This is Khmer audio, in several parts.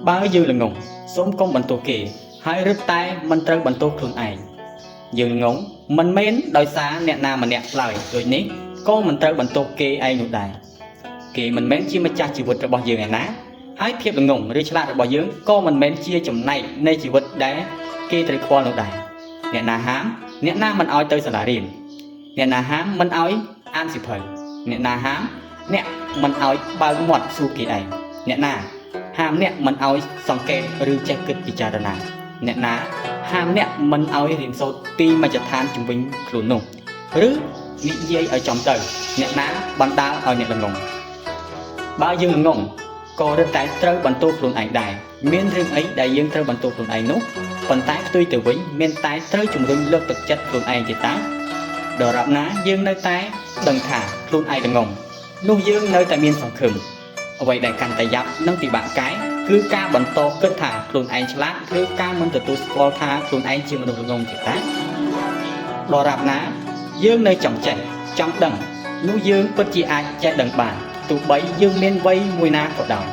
Bao dương là ngùng, xóm công bận tổ kì, hai rứt tay mình trâu bận tổខ្លួនឯង dương ngúng mình mến đòi xa nẹt na mà nẹt lời rồi ní con mình trâu bận tổ kì ai nụ đài kì mình mến chi mà cha chỉ vậtរបស់យើងឯណាហើយភាពល្ងងឬឆ្លាតរបស់យើងក៏មិនមែនជាចំណែកនៃជីវិតដែលគេត្រូវខ្វល់នោះដែរអ្នកណាហាមអ្នកណាមិនឲ្យទៅសាលារៀនអ្នកណាហាមមិនឲ្យអានសៀវភៅអ្នកណាហាមអ្នកមិនឲ្យបើកមាត់សួរគេឯងអ្នកណាហាមអ្នកមិនឲ្យសង្កេតឬចេះគិតពិចារណាអ្នកណាហាមអ្នកមិនឲ្យរៀនសូត្រពីមជ្ឈដ្ឋានជំនាញខ្លួននោះឬនិយាយឲ្យចំទៅអ្នកណាបណ្ដាលឲ្យអ្នកល្ងងបើយើងល្ងងក៏រឹតតែត្រូវបន្ទោសខ្លួនឯងដែរមានរឿងអីដែលយើងត្រូវបន្ទោសខ្លួនឯងនោះប៉ុន្តែផ្ទុយទៅវិញមានតែត្រូវជំរុញលើកទឹកចិត្តខ្លួនឯងទេតាដរាបណាយើងនៅតែដឹងថាខ្លួនឯងល្ងងនោះយើងនៅតែមានសង្ឃឹមអ្វីដែលកាន់តែយ៉ាប់និងពិបាកកែគឺការបន្តគិតថាខ្លួនឯងឆ្លាតឬការមិនទទួលស្គាល់ថាខ្លួនឯងជាមនុស្សល្ងងទេតាដរាបណាយើងនៅចង់ចេះចង់ដឹងនោះយើងពិតជាអាចចេះដឹងបានទោះបីយើងមានវ័យមួយណាក៏ដោយ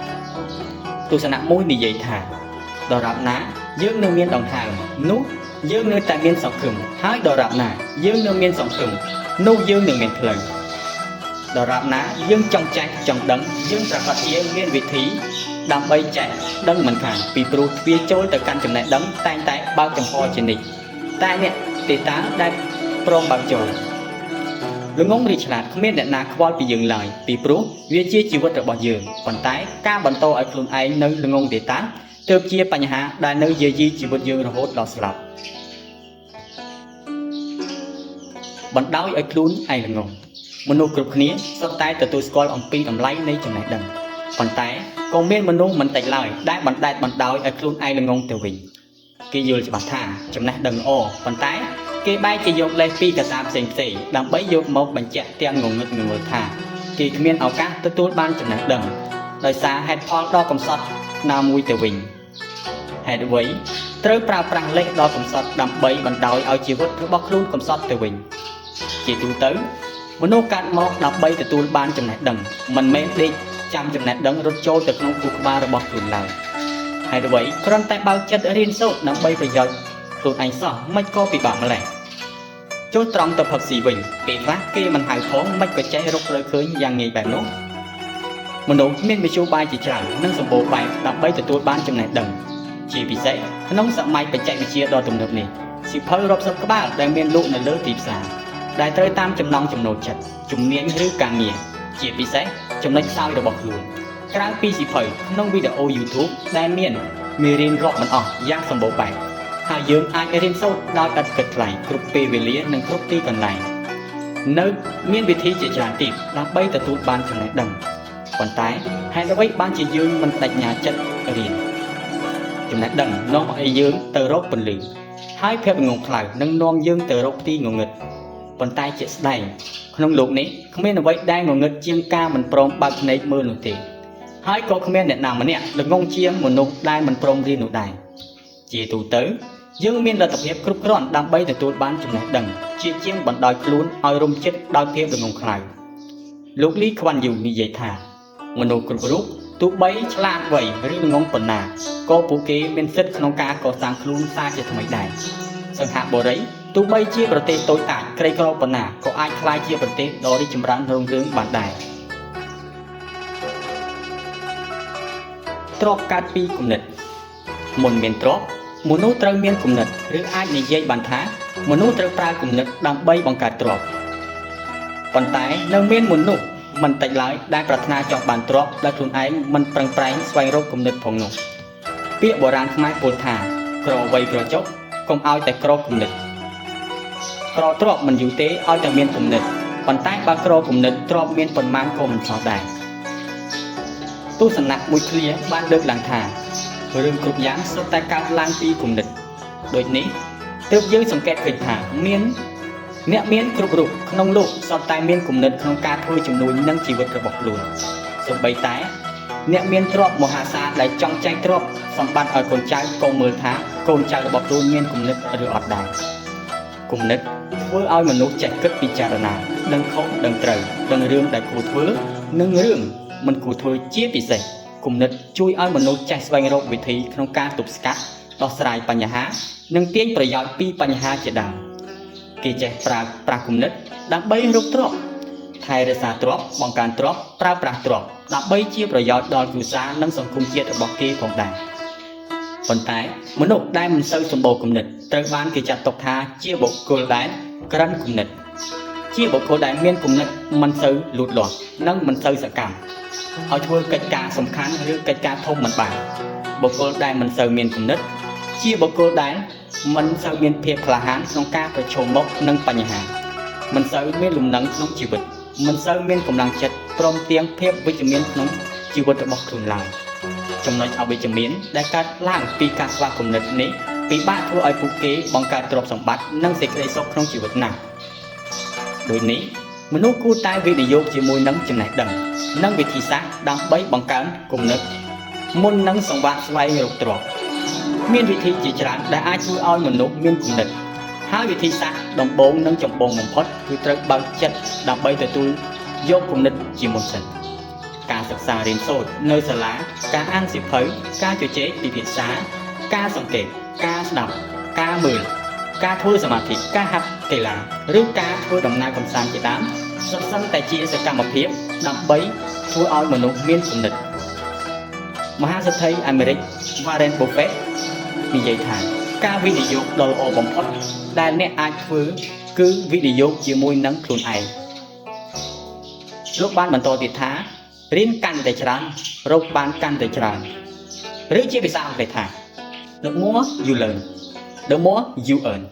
ទស្សនៈមួយនិយាយថាដរាបណាយើងនៅមានដង្ហើមនោះយើងនៅតែមានសង្ឃឹមហើយដរាបណាយើងនៅមានសង្ឃឹមនោះយើងនឹងមានផ្លូវដរាបណាយើងចង់ចេះចង់ដឹងយើងប្រកាសជាមានវិធីដើម្បីចេះដឹងមិនខានពីព្រោះទ្វារចូលទៅកាន់ចំណេះដឹងតែងតែបើកចំហជានិច្ចតែអ្នកទេតាដែលព្រមបើកចូលល្ងងរីឆ្លាតគ្មានអ្នកណាខ្វល់ពីយើងឡើយពីព្រោះវាជាជីវិតរបស់យើងប៉ុន្តែការបន្តឲ្យខ្លួនឯងនៅល្ងងទេតាទើបជាបញ្ហាដែលនៅយាយីជីវិតយើងរហូតដល់ស្លាប់បណ្ដោយឲ្យខ្លួនឯងល្ងងមនុស្សគ្រប់គ្នាសុទ្ធតែទទួលស្គាល់អំពីតម្លៃនៃចំណេះដឹងប៉ុន្តែក៏មានមនុស្សមិនតិចឡើយដែលបណ្ដោយឲ្យខ្លួនឯងល្ងងទៅវិញគេយល់ច្បាស់ថាចំណេះដឹងល្អប៉ុន្តែគេបែរជាយកលេសពីកាសាផ្សេងដើម្បីយកមកបញ្ជាក់ទាំងងងឹតងងើថាគេគ្មានឱកាសទទួលបានចំណេះដឹងដោយសារហេតុផលដ៏កំសត់ណាមួយទៅវិញហេតុអ្វីត្រូវប្រើប្រាស់លេសដ៏កំសត់ដើម្បីបណ្ដោយឲ្យជីវិតរបស់ខ្លួនកំសត់ទៅវិញជាទូទៅមនុស្សកាត់មកដើម្បីទទួលបានចំណេះដឹងមិនមែនដេកចាំចំណេះដឹងរត់ចូលទៅក្នុងខួរក្បាលរបស់ខ្លួនឡើយហេតុអ្វីគ្រាន់តែបើកចិត្តរៀនសូត្រដើម្បីប្រយោជន៍ខ្លួនឯងសោះមិនក៏ពិបាកម្ល៉េះចូលត្រង់ទៅផឹកស៊ីវិញពេលខ្លះគេមិនហៅផងមិនក៏ចេះរកផ្លូវឃើញយ៉ាងងាយបែបនោះមនុស្សមានវិជ្ជាបាយជាច្រើននិងសម្បូរបែបដើម្បីទទួលបានចំណេះដឹងជាពិសេសក្នុងសម័យបច្ចេកវិទ្យាដ៏ទំនើបនេះសៀវភៅរាប់សិបក្បាលដែលមានលក់នៅលើទីផ្សារដែលត្រូវតាមចំណង់ចំណូលចិត្តជំនាញឬការងារជាពិសេសចំណុចខ្សោយរបស់ខ្លួនក្រៅពីសៀវភៅក្នុងវីដេអូ YouTube ដែលមានមេរៀនរាប់មិនអស់យ៉ាងសម្បូរបែបហើយយើងអាចរៀនសូត្រដោយឥតគិតថ្លៃគ្រប់ពេលវេលានិងគ្រប់ទីកន្លែងនៅមានវិធីជាច្រើនទៀតដើម្បីទទួលបានចំណេះដឹងប៉ុន្តែហេតុអ្វីបានជាយើងមិនបញ្ញាចិត្តរៀនចំណេះដឹងនាំឲ្យយើងទៅរកពន្លឺហើយភាពងងខ្លៅនឹងនាំយើងទៅរកទីងងឹតប៉ុន្តែជាក់ស្ដែងក្នុងโลกនេះគ្មានអ្វីដែលងងឹតជាងការមិនព្រមបើកភ្នែកមើលនោះទេហើយក៏គ្មានអ្នកណាម្នាក់ល្ងងជាងមនុស្សដែលមិនព្រមរៀននោះដែរជាទូទៅយើងមានលទ្ធភាពគ្រប់គ្រាន់ដើម្បីទទួលបានចំណេះដឹងជាងបណ្ដោយខ្លួនឲ្យរំចិត្តដោយភាពល្ងងខ្លៅលោកលីខ្វាន់យូនិយាយថាមនុស្សគ្រប់រូបទោះបីឆ្លាតវៃឬល្ងងប៉ុណ្ណាក៏ពួកគេមានសិទ្ធិក្នុងការកសាងខ្លួនសារជាថ្មីដែរសង្ហបុរីទោះបីជាប្រទេសតូចតាចក្រីក្រប៉ុណ្ណាក៏អាចក្លាយជាប្រទេសដ៏រីកចម្រើនរុងរឿងបានដែរទ្រព្យកើតពីគំនិតមុនមានទ្រព្យមនុស្សត្រូវមានគំនិតឬអាចនិយាយបានថាមនុស្សត្រូវប្រើគំនិតដើម្បីបង្កើតទ្រព្យប៉ុន្តែនៅមានមនុស្សមិនតិចឡើយដែលប្រាថ្នាចង់បានទ្រព្យដែលខ្លួនឯងមិនប្រឹងប្រែងស្វែងរកគំនិតផងនោះពាក្យបុរាណខ្មែរពោលថាក្រវៃក្រចុកកុំឲ្យតែក្រគំនិតក្រទ្រព្យមិនយូរទេឲ្យតែមានគំនិតប៉ុន្តែបើក្រគំនិតទ្រព្យមានប៉ុន្មានក៏មិនសោះដែរទស្សនៈមួយឃ្លាបានលើកឡើងថារឿងគ្រប់យ៉ាងសុទ្ធតែកើតឡើងពីគំនិតដូចនេះទើបយើងសង្កេតឃើញថាអ្នកមានគ្រប់រូបក្នុងលោកសុទ្ធតែមានគំនិតក្នុងការធ្វើជំនួញនឹងជីវិតរបស់ខ្លួនសូម្បីតែអ្នកមានទ្រព្យមហាសាលដែលចង់ចែកទ្រព្យសម្បត្តិឲ្យកូនចៅក៏មើលថាកូនចៅរបស់ខ្លួនមានគំនិតឬអត់ដែរគំនិតធ្វើឲ្យមនុស្សចេះគិតពិចារណាដឹងខុសដឹងត្រូវដឹងរឿងដែលគួរធ្វើនិងរឿងមិនគួរធ្វើជាពិសេស គំនិតជួយឲ្យមនុស្សចេះស្វែងរកវិធីក្នុងការទប់ស្កាត់ដោះស្រាយបញ្ហានិងទាញប្រយោជន៍ពីបញ្ហាជាដើមគេចេះប្រើប្រាស់គំនិតដើម្បីរកទ្រព្យថែរក្សាទ្រព្យបង្កើនទ្រព្យប្រើប្រាស់ទ្រព្យដើម្បីជាប្រយោជន៍ដល់គ្រួសារនិងសង្គមជាតិរបស់គេផងដែរប៉ុន្តែមនុស្សដែលមិនសូវសម្បូរគំនិតត្រូវបានគេចាត់ទុកថាជាបុគ្គលដែលក្រិនគំនិតជាបុគ្គលដែលមានគំនិតមិនសូវលូតលាស់និងមិនសូវសកម្មឲ្យធ្វើកិច្ចការសំខាន់ឬកិច្ចការធំមិនបានបុគ្គលដែលមិនសូវមានគំនិតជាបុគ្គលដែលមិនសូវមានភាពក្លាហានក្នុងការប្រឈមមុខនឹងបញ្ហាមិនសូវមានលំនឹងក្នុងជីវិតមិនសូវមានកម្លាំងចិត្តព្រមទាំងភាពវិជ្ជមានក្នុងជីវិតរបស់ខ្លួនឡើយចំណុចអវិជ្ជមានដែលកើតឡើងពីការខ្វះគំនិតនេះពិបាកធ្វើឲ្យពួកគេបង្កើតទ្រព្យសម្បត្តិនិងសេចក្តីសុខក្នុងជីវិតណាស់ដូចនេះមនុស្សគួរតែវិនិយោគជាមួយនឹងចំណេះដឹងនិងវិធីសាស្ត្រដើម្បីបង្កើនគំនិតមុននឹងសង្វាក់ស្វែងរកទ្រព្យមានវិធីជាច្រើនដែលអាចជួយឲ្យមនុស្សមានគំនិតហើយវិធីសាស្ត្រដំបូងនិងចម្បងបំផុតគឺត្រូវបើកចិត្តដើម្បីទទួលយកគំនិតជាមុនសិនការសិក្សារៀនសូត្រនៅសាលាការអានសៀវភៅការជជែកពិភាក្សាការសង្កេតការស្ដាប់ការមើលការធ្វើសមាធិការហាត់កីឡាឬការធ្វើដំណើរកម្សាន្តជាដើមសុទ្ធសឹងតែជាសកម្មភាពដើម្បីធ្វើឲ្យមនុស្សមានគំនិតមហាសេដ្ឋីអាមេរិក Warren Buffett និយាយថាការវិនិយោគដ៏ល្អបំផុតដែលអ្នកអាចធ្វើគឺវិនិយោគជាមួយនឹងខ្លួនឯងលោកបានបន្តទៀតថារៀនកាន់តែច្រើនរកបានកាន់តែច្រើនឬជាភាសាអង់គ្លេសថា The more you learn the more you earn